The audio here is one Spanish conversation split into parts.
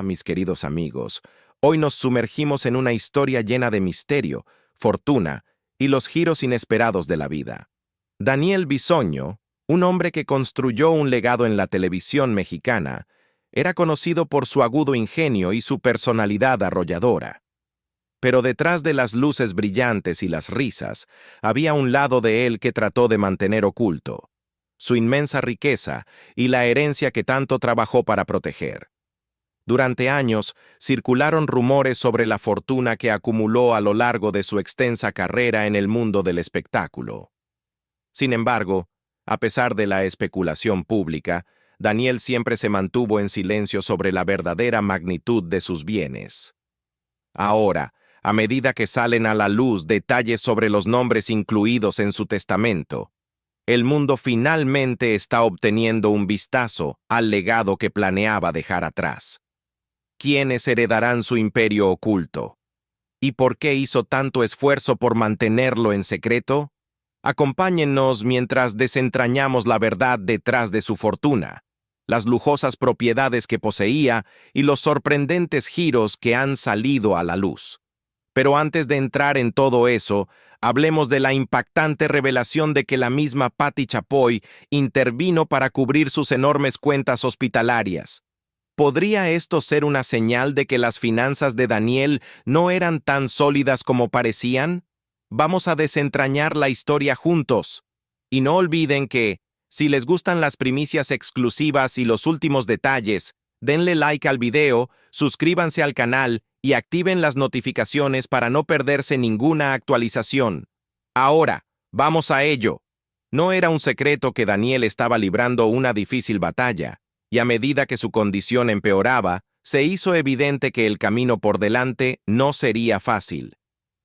Mis queridos amigos, hoy nos sumergimos en una historia llena de misterio, fortuna y los giros inesperados de la vida. Daniel Bisoño, un hombre que construyó un legado en la televisión mexicana, era conocido por su agudo ingenio y su personalidad arrolladora. Pero detrás de las luces brillantes y las risas, había un lado de él que trató de mantener oculto: su inmensa riqueza y la herencia que tanto trabajó para proteger. Durante años, circularon rumores sobre la fortuna que acumuló a lo largo de su extensa carrera en el mundo del espectáculo. Sin embargo, a pesar de la especulación pública, Daniel siempre se mantuvo en silencio sobre la verdadera magnitud de sus bienes. Ahora, a medida que salen a la luz detalles sobre los nombres incluidos en su testamento, el mundo finalmente está obteniendo un vistazo al legado que planeaba dejar atrás. ¿Quiénes heredarán su imperio oculto? ¿Y por qué hizo tanto esfuerzo por mantenerlo en secreto? Acompáñennos mientras desentrañamos la verdad detrás de su fortuna, las lujosas propiedades que poseía y los sorprendentes giros que han salido a la luz. Pero antes de entrar en todo eso, hablemos de la impactante revelación de que la misma Patti Chapoy intervino para cubrir sus enormes cuentas hospitalarias. ¿Podría esto ser una señal de que las finanzas de Daniel no eran tan sólidas como parecían? Vamos a desentrañar la historia juntos. Y no olviden que, si les gustan las primicias exclusivas y los últimos detalles, denle like al video, suscríbanse al canal y activen las notificaciones para no perderse ninguna actualización. Ahora, vamos a ello. No era un secreto que Daniel estaba librando una difícil batalla, y a medida que su condición empeoraba, se hizo evidente que el camino por delante no sería fácil.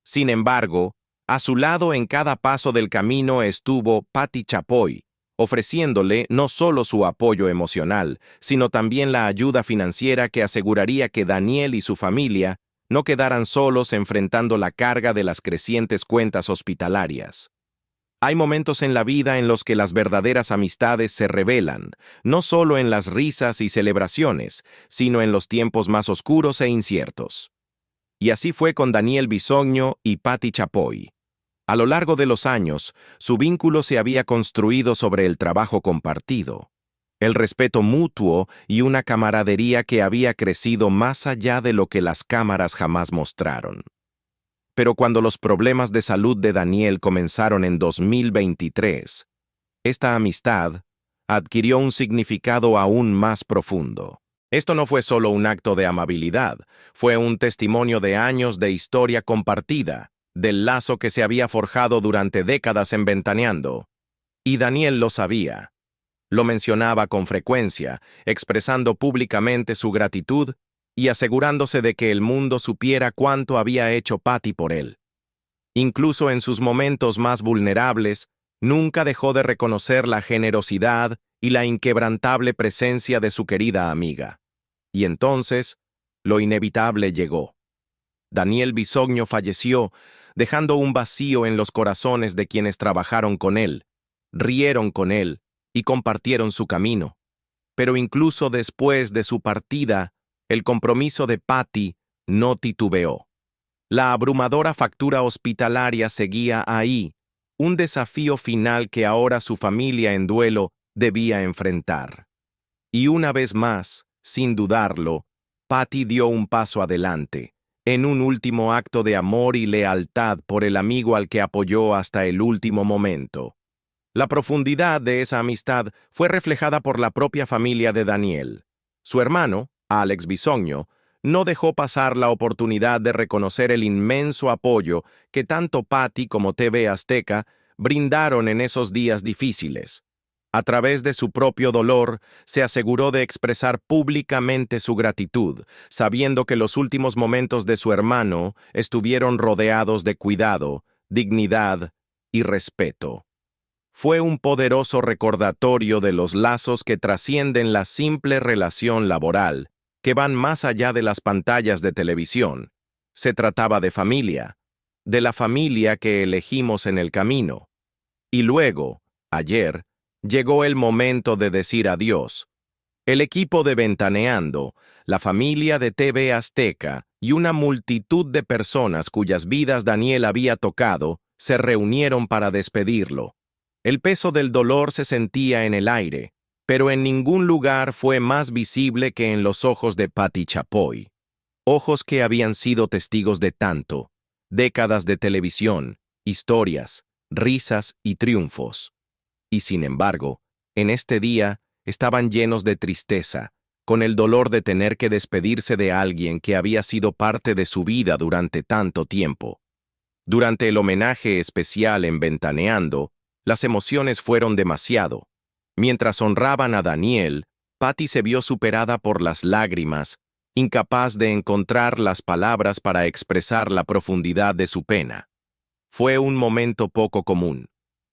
Sin embargo, a su lado en cada paso del camino estuvo Patti Chapoy, ofreciéndole no solo su apoyo emocional, sino también la ayuda financiera que aseguraría que Daniel y su familia no quedaran solos enfrentando la carga de las crecientes cuentas hospitalarias. Hay momentos en la vida en los que las verdaderas amistades se revelan, no solo en las risas y celebraciones, sino en los tiempos más oscuros e inciertos. Y así fue con Daniel Bisoño y Patti Chapoy. A lo largo de los años, su vínculo se había construido sobre el trabajo compartido, el respeto mutuo y una camaradería que había crecido más allá de lo que las cámaras jamás mostraron. Pero cuando los problemas de salud de Daniel comenzaron en 2023, esta amistad adquirió un significado aún más profundo. Esto no fue solo un acto de amabilidad, fue un testimonio de años de historia compartida, del lazo que se había forjado durante décadas en Ventaneando. Y Daniel lo sabía. Lo mencionaba con frecuencia, expresando públicamente su gratitud y asegurándose de que el mundo supiera cuánto había hecho Patti por él. Incluso en sus momentos más vulnerables, nunca dejó de reconocer la generosidad y la inquebrantable presencia de su querida amiga. Y entonces, lo inevitable llegó. Daniel Bisoño falleció, dejando un vacío en los corazones de quienes trabajaron con él, rieron con él y compartieron su camino. Pero incluso después de su partida, el compromiso de Patti no titubeó. La abrumadora factura hospitalaria seguía ahí, un desafío final que ahora su familia en duelo debía enfrentar. Y una vez más, sin dudarlo, Patti dio un paso adelante, en un último acto de amor y lealtad por el amigo al que apoyó hasta el último momento. La profundidad de esa amistad fue reflejada por la propia familia de Daniel. Su hermano, Alex Bisoño, no dejó pasar la oportunidad de reconocer el inmenso apoyo que tanto Patti como TV Azteca brindaron en esos días difíciles. A través de su propio dolor, se aseguró de expresar públicamente su gratitud, sabiendo que los últimos momentos de su hermano estuvieron rodeados de cuidado, dignidad y respeto. Fue un poderoso recordatorio de los lazos que trascienden la simple relación laboral, que van más allá de las pantallas de televisión. Se trataba de familia, de la familia que elegimos en el camino. Y luego, ayer, llegó el momento de decir adiós, El equipo de Ventaneando, la familia de TV Azteca y una multitud de personas cuyas vidas Daniel había tocado se reunieron para despedirlo. El peso del dolor se sentía en el aire, pero en ningún lugar fue más visible que en los ojos de Patti Chapoy. Ojos que habían sido testigos de tanto, décadas de televisión, historias, risas y triunfos. Y sin embargo, en este día estaban llenos de tristeza, con el dolor de tener que despedirse de alguien que había sido parte de su vida durante tanto tiempo. Durante el homenaje especial en Ventaneando, las emociones fueron demasiado. Mientras honraban a Daniel, Patti se vio superada por las lágrimas, incapaz de encontrar las palabras para expresar la profundidad de su pena. Fue un momento poco común.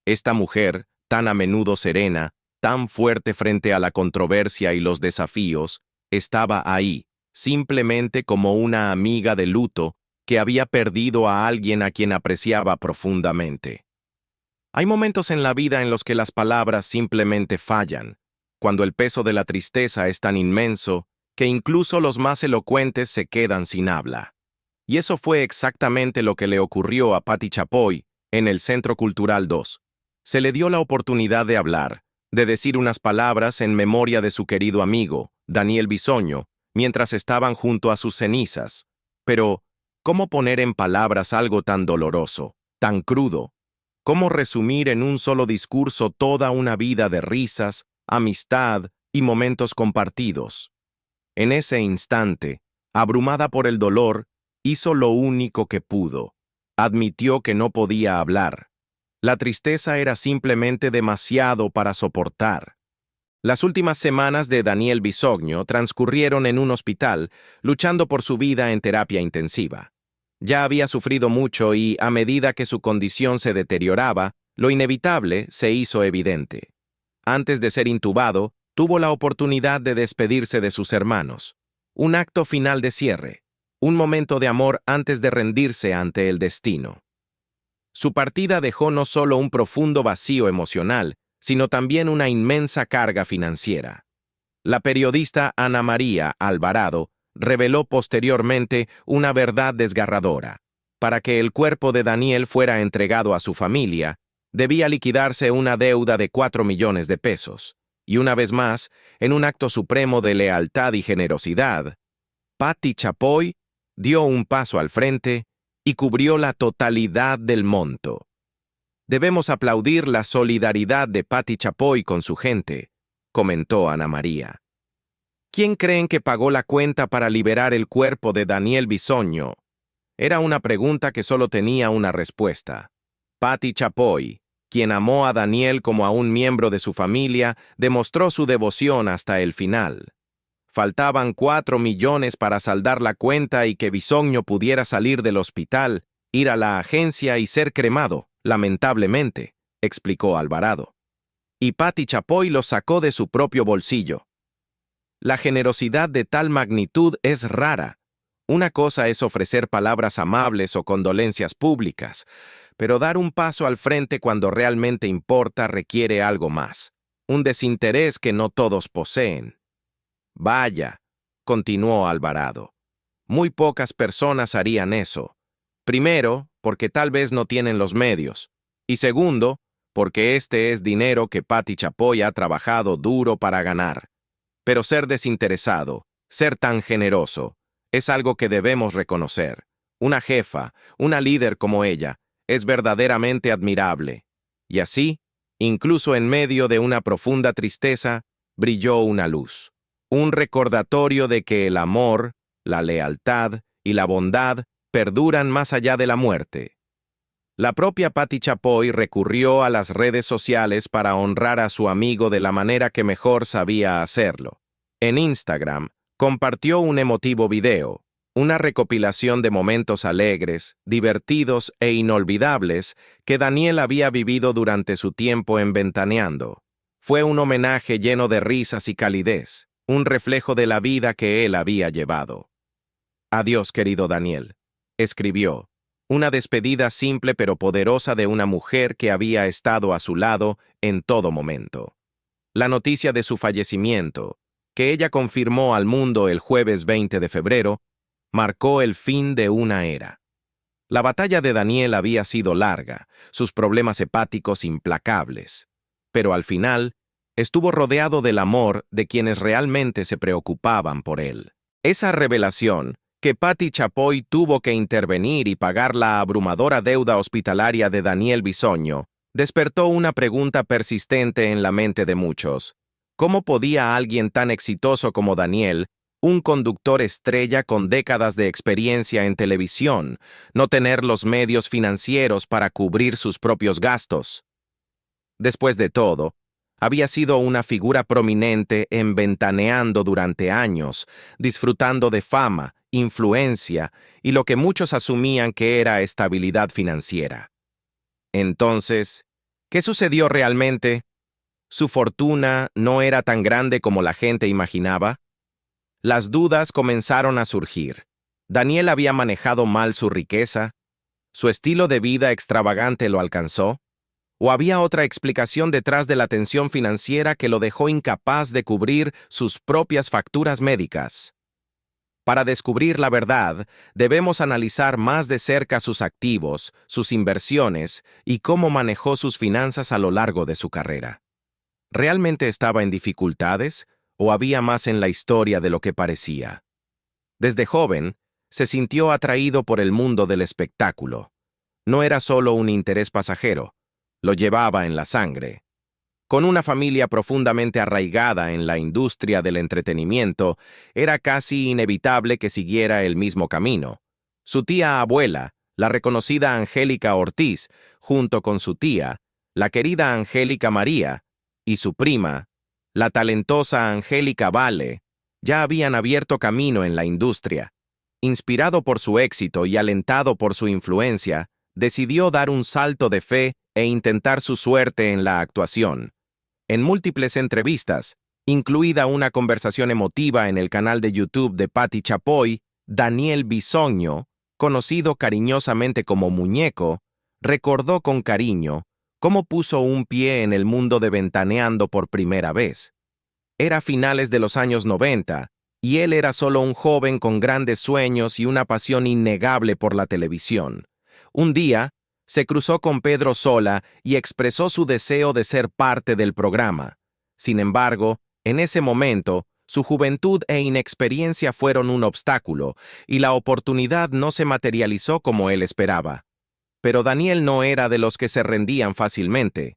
Esta mujer, tan a menudo serena, tan fuerte frente a la controversia y los desafíos, estaba ahí, simplemente como una amiga de luto que había perdido a alguien a quien apreciaba profundamente. Hay momentos en la vida en los que las palabras simplemente fallan, cuando el peso de la tristeza es tan inmenso que incluso los más elocuentes se quedan sin habla. Y eso fue exactamente lo que le ocurrió a Patti Chapoy en el Centro Cultural 2. Se le dio la oportunidad de hablar, de decir unas palabras en memoria de su querido amigo, Daniel Bisoño, mientras estaban junto a sus cenizas. Pero, ¿cómo poner en palabras algo tan doloroso, tan crudo? ¿Cómo resumir en un solo discurso toda una vida de risas, amistad y momentos compartidos? En ese instante, abrumada por el dolor, hizo lo único que pudo. Admitió que no podía hablar. La tristeza era simplemente demasiado para soportar. Las últimas semanas de Daniel Bisoño transcurrieron en un hospital, luchando por su vida en terapia intensiva. Ya había sufrido mucho y, a medida que su condición se deterioraba, lo inevitable se hizo evidente. Antes de ser intubado, tuvo la oportunidad de despedirse de sus hermanos. Un acto final de cierre. Un momento de amor antes de rendirse ante el destino. Su partida dejó no solo un profundo vacío emocional, sino también una inmensa carga financiera. La periodista Ana María Alvarado reveló posteriormente una verdad desgarradora. Para que el cuerpo de Daniel fuera entregado a su familia, debía liquidarse una deuda de 4 millones de pesos. Y una vez más, en un acto supremo de lealtad y generosidad, Patti Chapoy dio un paso al frente y cubrió la totalidad del monto. Debemos aplaudir la solidaridad de Patti Chapoy con su gente, comentó Ana María. ¿Quién creen que pagó la cuenta para liberar el cuerpo de Daniel Bisoño? Era una pregunta que solo tenía una respuesta. Patti Chapoy, quien amó a Daniel como a un miembro de su familia, demostró su devoción hasta el final. Faltaban 4 millones para saldar la cuenta y que Bisoño pudiera salir del hospital, ir a la agencia y ser cremado, lamentablemente, explicó Alvarado. Y Patti Chapoy lo sacó de su propio bolsillo. La generosidad de tal magnitud es rara. Una cosa es ofrecer palabras amables o condolencias públicas, pero dar un paso al frente cuando realmente importa requiere algo más, un desinterés que no todos poseen. Vaya, continuó Alvarado. Muy pocas personas harían eso. Primero, porque tal vez no tienen los medios. Y segundo, porque este es dinero que Patti Chapoy ha trabajado duro para ganar. Pero ser desinteresado, ser tan generoso, es algo que debemos reconocer. Una jefa, una líder como ella, es verdaderamente admirable. Y así, incluso en medio de una profunda tristeza, brilló una luz. Un recordatorio de que el amor, la lealtad y la bondad perduran más allá de la muerte. La propia Patti Chapoy recurrió a las redes sociales para honrar a su amigo de la manera que mejor sabía hacerlo. En Instagram, compartió un emotivo video, una recopilación de momentos alegres, divertidos e inolvidables que Daniel había vivido durante su tiempo en Ventaneando. Fue un homenaje lleno de risas y calidez, un reflejo de la vida que él había llevado. Adiós, querido Daniel, escribió, una despedida simple pero poderosa de una mujer que había estado a su lado en todo momento. La noticia de su fallecimiento, que ella confirmó al mundo el jueves 20 de febrero, marcó el fin de una era. La batalla de Daniel había sido larga, sus problemas hepáticos implacables, pero al final estuvo rodeado del amor de quienes realmente se preocupaban por él. Esa revelación, que Patti Chapoy tuvo que intervenir y pagar la abrumadora deuda hospitalaria de Daniel Bisoño, despertó una pregunta persistente en la mente de muchos. ¿Cómo podía alguien tan exitoso como Daniel, un conductor estrella con décadas de experiencia en televisión, no tener los medios financieros para cubrir sus propios gastos? Después de todo, había sido una figura prominente en Ventaneando durante años, disfrutando de fama, influencia y lo que muchos asumían que era estabilidad financiera. Entonces, ¿qué sucedió realmente? ¿Su fortuna no era tan grande como la gente imaginaba? Las dudas comenzaron a surgir. ¿Daniel había manejado mal su riqueza? ¿Su estilo de vida extravagante lo alcanzó? ¿O había otra explicación detrás de la tensión financiera que lo dejó incapaz de cubrir sus propias facturas médicas? Para descubrir la verdad, debemos analizar más de cerca sus activos, sus inversiones y cómo manejó sus finanzas a lo largo de su carrera. ¿Realmente estaba en dificultades o había más en la historia de lo que parecía? Desde joven, se sintió atraído por el mundo del espectáculo. No era solo un interés pasajero, lo llevaba en la sangre. Con una familia profundamente arraigada en la industria del entretenimiento, era casi inevitable que siguiera el mismo camino. Su tía abuela, la reconocida Angélica Ortiz, junto con su tía, la querida Angélica María, y su prima, la talentosa Angélica Vale, ya habían abierto camino en la industria. Inspirado por su éxito y alentado por su influencia, decidió dar un salto de fe e intentar su suerte en la actuación. En múltiples entrevistas, incluida una conversación emotiva en el canal de YouTube de Patti Chapoy, Daniel Bisoño, conocido cariñosamente como Muñeco, recordó con cariño cómo puso un pie en el mundo de Ventaneando por primera vez. Era finales de los años 90, y él era solo un joven con grandes sueños y una pasión innegable por la televisión. Un día, se cruzó con Pedro Sola y expresó su deseo de ser parte del programa. Sin embargo, en ese momento, su juventud e inexperiencia fueron un obstáculo, y la oportunidad no se materializó como él esperaba. Pero Daniel no era de los que se rendían fácilmente.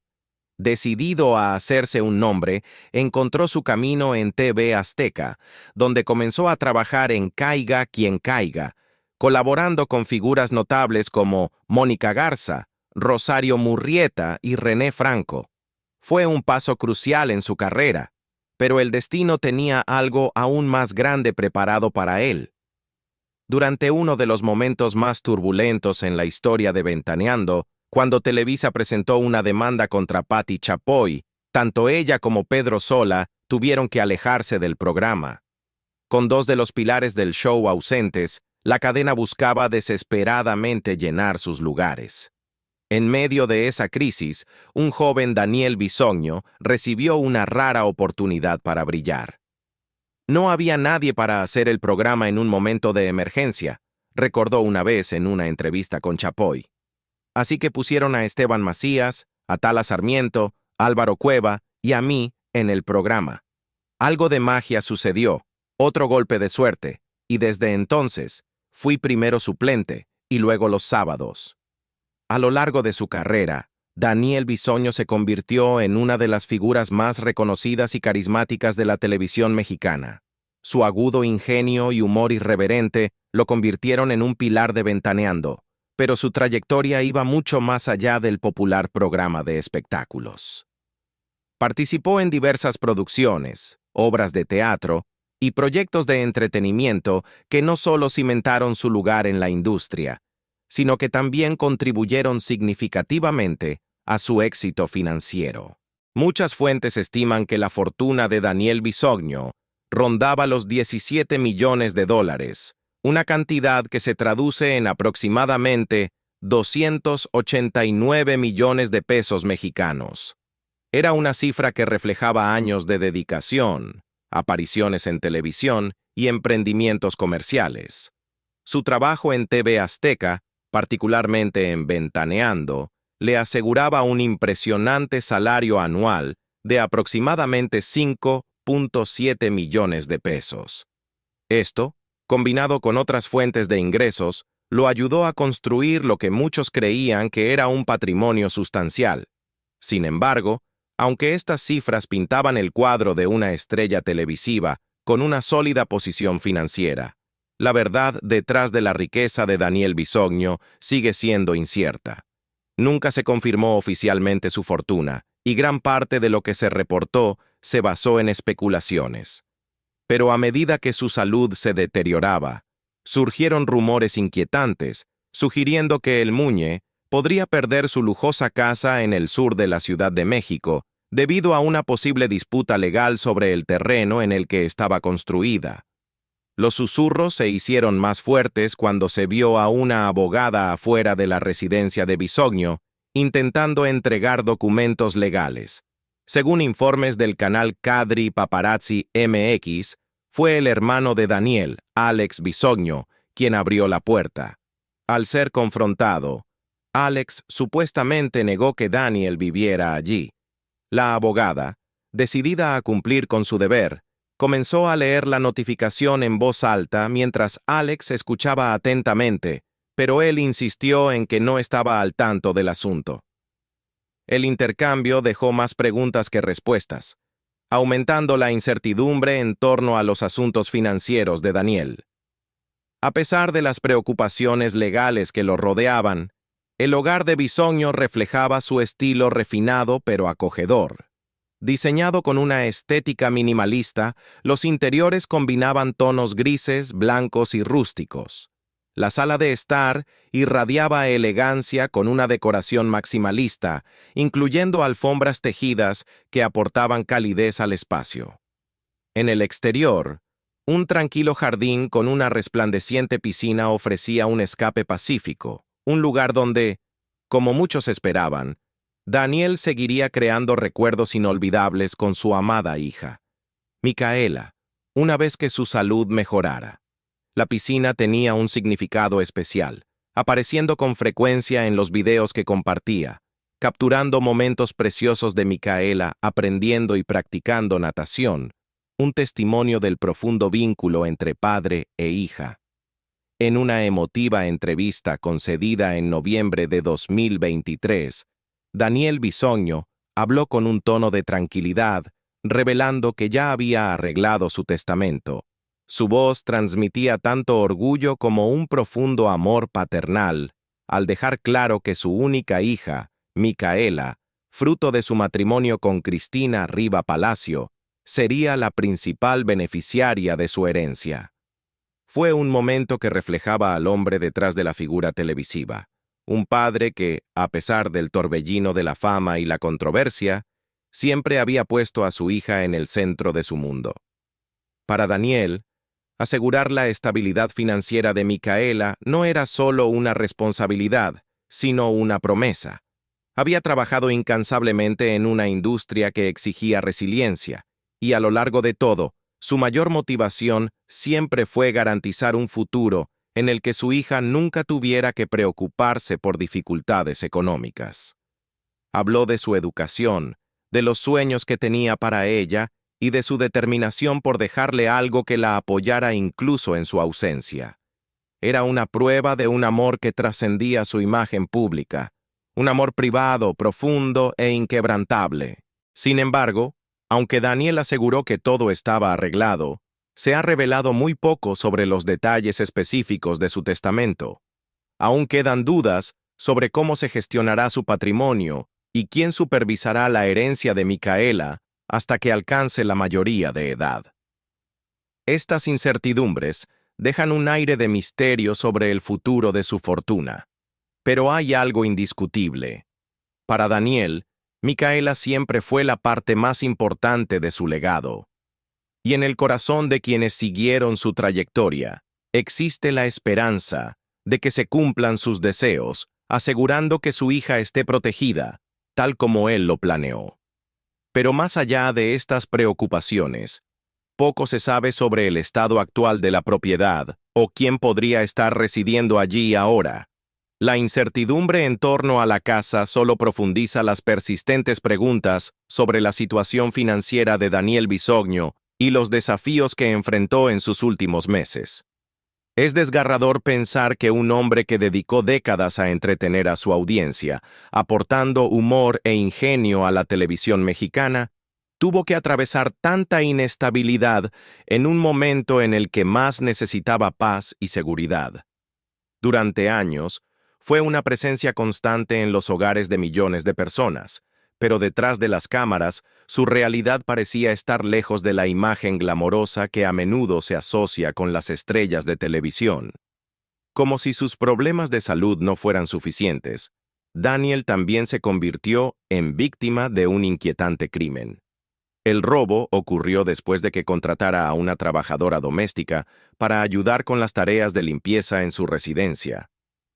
Decidido a hacerse un nombre, encontró su camino en TV Azteca, donde comenzó a trabajar en Caiga quien caiga, colaborando con figuras notables como Mónica Garza, Rosario Murrieta y René Franco. Fue un paso crucial en su carrera, pero el destino tenía algo aún más grande preparado para él. Durante uno de los momentos más turbulentos en la historia de Ventaneando, cuando Televisa presentó una demanda contra Patti Chapoy, tanto ella como Pedro Sola tuvieron que alejarse del programa. Con dos de los pilares del show ausentes, la cadena buscaba desesperadamente llenar sus lugares. En medio de esa crisis, un joven Daniel Bisoño recibió una rara oportunidad para brillar. No había nadie para hacer el programa en un momento de emergencia, recordó una vez en una entrevista con Chapoy. Así que pusieron a Esteban Macías, a Tala Sarmiento, Álvaro Cueva y a mí en el programa. Algo de magia sucedió, otro golpe de suerte, y desde entonces, fui primero suplente y luego los sábados. A lo largo de su carrera, Daniel Bisoño se convirtió en una de las figuras más reconocidas y carismáticas de la televisión mexicana. Su agudo ingenio y humor irreverente lo convirtieron en un pilar de Ventaneando, pero su trayectoria iba mucho más allá del popular programa de espectáculos. Participó en diversas producciones, obras de teatro y proyectos de entretenimiento que no solo cimentaron su lugar en la industria, sino que también contribuyeron significativamente a su éxito financiero. Muchas fuentes estiman que la fortuna de Daniel Bisoño rondaba los 17 millones de dólares, una cantidad que se traduce en aproximadamente 289 millones de pesos mexicanos. Era una cifra que reflejaba años de dedicación, apariciones en televisión y emprendimientos comerciales. Su trabajo en TV Azteca, particularmente en Ventaneando, le aseguraba un impresionante salario anual de aproximadamente 5.7 millones de pesos. Esto, combinado con otras fuentes de ingresos, lo ayudó a construir lo que muchos creían que era un patrimonio sustancial. Sin embargo, aunque estas cifras pintaban el cuadro de una estrella televisiva con una sólida posición financiera, la verdad detrás de la riqueza de Daniel Bisogno sigue siendo incierta. Nunca se confirmó oficialmente su fortuna, y gran parte de lo que se reportó se basó en especulaciones. Pero a medida que su salud se deterioraba, surgieron rumores inquietantes, sugiriendo que el Muñe podría perder su lujosa casa en el sur de la Ciudad de México debido a una posible disputa legal sobre el terreno en el que estaba construida. Los susurros se hicieron más fuertes cuando se vio a una abogada afuera de la residencia de Bisogno intentando entregar documentos legales. Según informes del canal Kadri Paparazzi MX, fue el hermano de Daniel, Alex Bisogno, quien abrió la puerta. Al ser confrontado, Alex supuestamente negó que Daniel viviera allí. La abogada, decidida a cumplir con su deber, comenzó a leer la notificación en voz alta mientras Alex escuchaba atentamente, pero él insistió en que no estaba al tanto del asunto. El intercambio dejó más preguntas que respuestas, aumentando la incertidumbre en torno a los asuntos financieros de Daniel. A pesar de las preocupaciones legales que lo rodeaban, el hogar de Bisogno reflejaba su estilo refinado pero acogedor. Diseñado con una estética minimalista, los interiores combinaban tonos grises, blancos y rústicos. La sala de estar irradiaba elegancia con una decoración maximalista, incluyendo alfombras tejidas que aportaban calidez al espacio. En el exterior, un tranquilo jardín con una resplandeciente piscina ofrecía un escape pacífico, un lugar donde, como muchos esperaban, Daniel seguiría creando recuerdos inolvidables con su amada hija, Micaela, una vez que su salud mejorara. La piscina tenía un significado especial, apareciendo con frecuencia en los videos que compartía, capturando momentos preciosos de Micaela aprendiendo y practicando natación, un testimonio del profundo vínculo entre padre e hija. En una emotiva entrevista concedida en noviembre de 2023, Daniel Bisogno habló con un tono de tranquilidad, revelando que ya había arreglado su testamento. Su voz transmitía tanto orgullo como un profundo amor paternal, al dejar claro que su única hija, Micaela, fruto de su matrimonio con Cristina Riva Palacio, sería la principal beneficiaria de su herencia. Fue un momento que reflejaba al hombre detrás de la figura televisiva, un padre que, a pesar del torbellino de la fama y la controversia, siempre había puesto a su hija en el centro de su mundo. Para Daniel, asegurar la estabilidad financiera de Micaela no era solo una responsabilidad, sino una promesa. Había trabajado incansablemente en una industria que exigía resiliencia, y a lo largo de todo, su mayor motivación siempre fue garantizar un futuro en el que su hija nunca tuviera que preocuparse por dificultades económicas. Habló de su educación, de los sueños que tenía para ella y de su determinación por dejarle algo que la apoyara incluso en su ausencia. Era una prueba de un amor que trascendía su imagen pública, un amor privado, profundo e inquebrantable. Sin embargo, aunque Daniel aseguró que todo estaba arreglado, se ha revelado muy poco sobre los detalles específicos de su testamento. Aún quedan dudas sobre cómo se gestionará su patrimonio y quién supervisará la herencia de Micaela hasta que alcance la mayoría de edad. Estas incertidumbres dejan un aire de misterio sobre el futuro de su fortuna. Pero hay algo indiscutible. Para Daniel, Micaela siempre fue la parte más importante de su legado. Y en el corazón de quienes siguieron su trayectoria, existe la esperanza de que se cumplan sus deseos, asegurando que su hija esté protegida, tal como él lo planeó. Pero más allá de estas preocupaciones, poco se sabe sobre el estado actual de la propiedad o quién podría estar residiendo allí ahora. La incertidumbre en torno a la casa solo profundiza las persistentes preguntas sobre la situación financiera de Daniel Bisogno y los desafíos que enfrentó en sus últimos meses. Es desgarrador pensar que un hombre que dedicó décadas a entretener a su audiencia, aportando humor e ingenio a la televisión mexicana, tuvo que atravesar tanta inestabilidad en un momento en el que más necesitaba paz y seguridad. Durante años, fue una presencia constante en los hogares de millones de personas, pero detrás de las cámaras, su realidad parecía estar lejos de la imagen glamorosa que a menudo se asocia con las estrellas de televisión. Como si sus problemas de salud no fueran suficientes, Daniel también se convirtió en víctima de un inquietante crimen. El robo ocurrió después de que contratara a una trabajadora doméstica para ayudar con las tareas de limpieza en su residencia.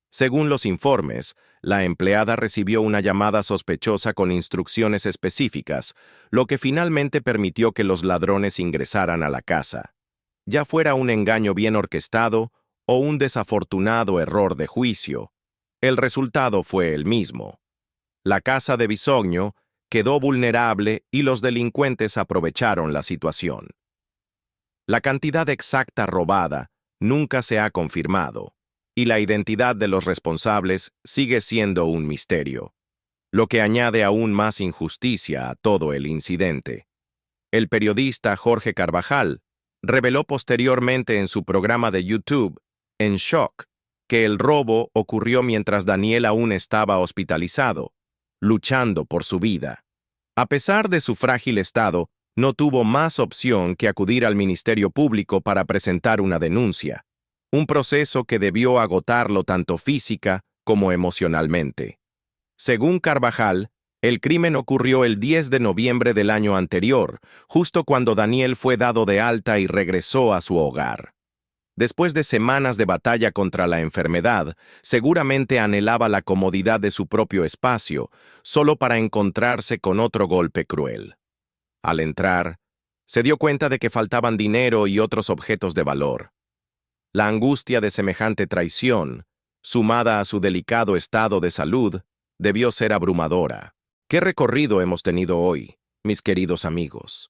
Según los informes, la empleada recibió una llamada sospechosa con instrucciones específicas, lo que finalmente permitió que los ladrones ingresaran a la casa. Ya fuera un engaño bien orquestado o un desafortunado error de juicio, el resultado fue el mismo. La casa de Bisogno quedó vulnerable y los delincuentes aprovecharon la situación. La cantidad exacta robada nunca se ha confirmado, y la identidad de los responsables sigue siendo un misterio, lo que añade aún más injusticia a todo el incidente. El periodista Jorge Carvajal reveló posteriormente en su programa de YouTube, En Shock, que el robo ocurrió mientras Daniel aún estaba hospitalizado, luchando por su vida. A pesar de su frágil estado, no tuvo más opción que acudir al Ministerio Público para presentar una denuncia, un proceso que debió agotarlo tanto física como emocionalmente. Según Carvajal, el crimen ocurrió el 10 de noviembre del año anterior, justo cuando Daniel fue dado de alta y regresó a su hogar. Después de semanas de batalla contra la enfermedad, seguramente anhelaba la comodidad de su propio espacio, solo para encontrarse con otro golpe cruel. Al entrar, se dio cuenta de que faltaban dinero y otros objetos de valor. La angustia de semejante traición, sumada a su delicado estado de salud, debió ser abrumadora. ¿Qué recorrido hemos tenido hoy, mis queridos amigos?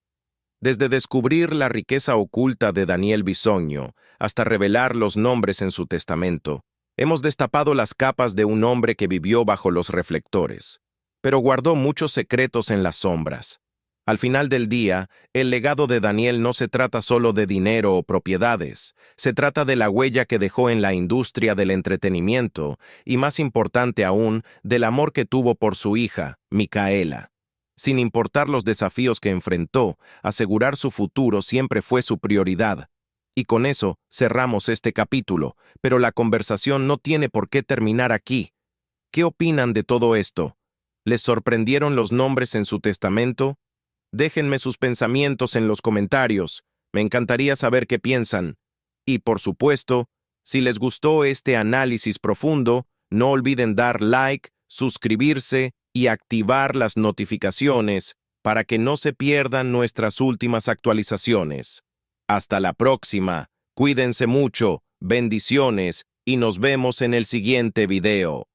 Desde descubrir la riqueza oculta de Daniel Bisogno hasta revelar los nombres en su testamento, hemos destapado las capas de un hombre que vivió bajo los reflectores, pero guardó muchos secretos en las sombras. Al final del día, el legado de Daniel no se trata solo de dinero o propiedades, se trata de la huella que dejó en la industria del entretenimiento y, más importante aún, del amor que tuvo por su hija, Micaela. Sin importar los desafíos que enfrentó, asegurar su futuro siempre fue su prioridad. Y con eso cerramos este capítulo, pero la conversación no tiene por qué terminar aquí. ¿Qué opinan de todo esto? ¿Les sorprendieron los nombres en su testamento? Déjenme sus pensamientos en los comentarios, me encantaría saber qué piensan. Y, por supuesto, si les gustó este análisis profundo, no olviden dar like, suscribirse y activar las notificaciones para que no se pierdan nuestras últimas actualizaciones. Hasta la próxima, cuídense mucho, bendiciones y nos vemos en el siguiente video.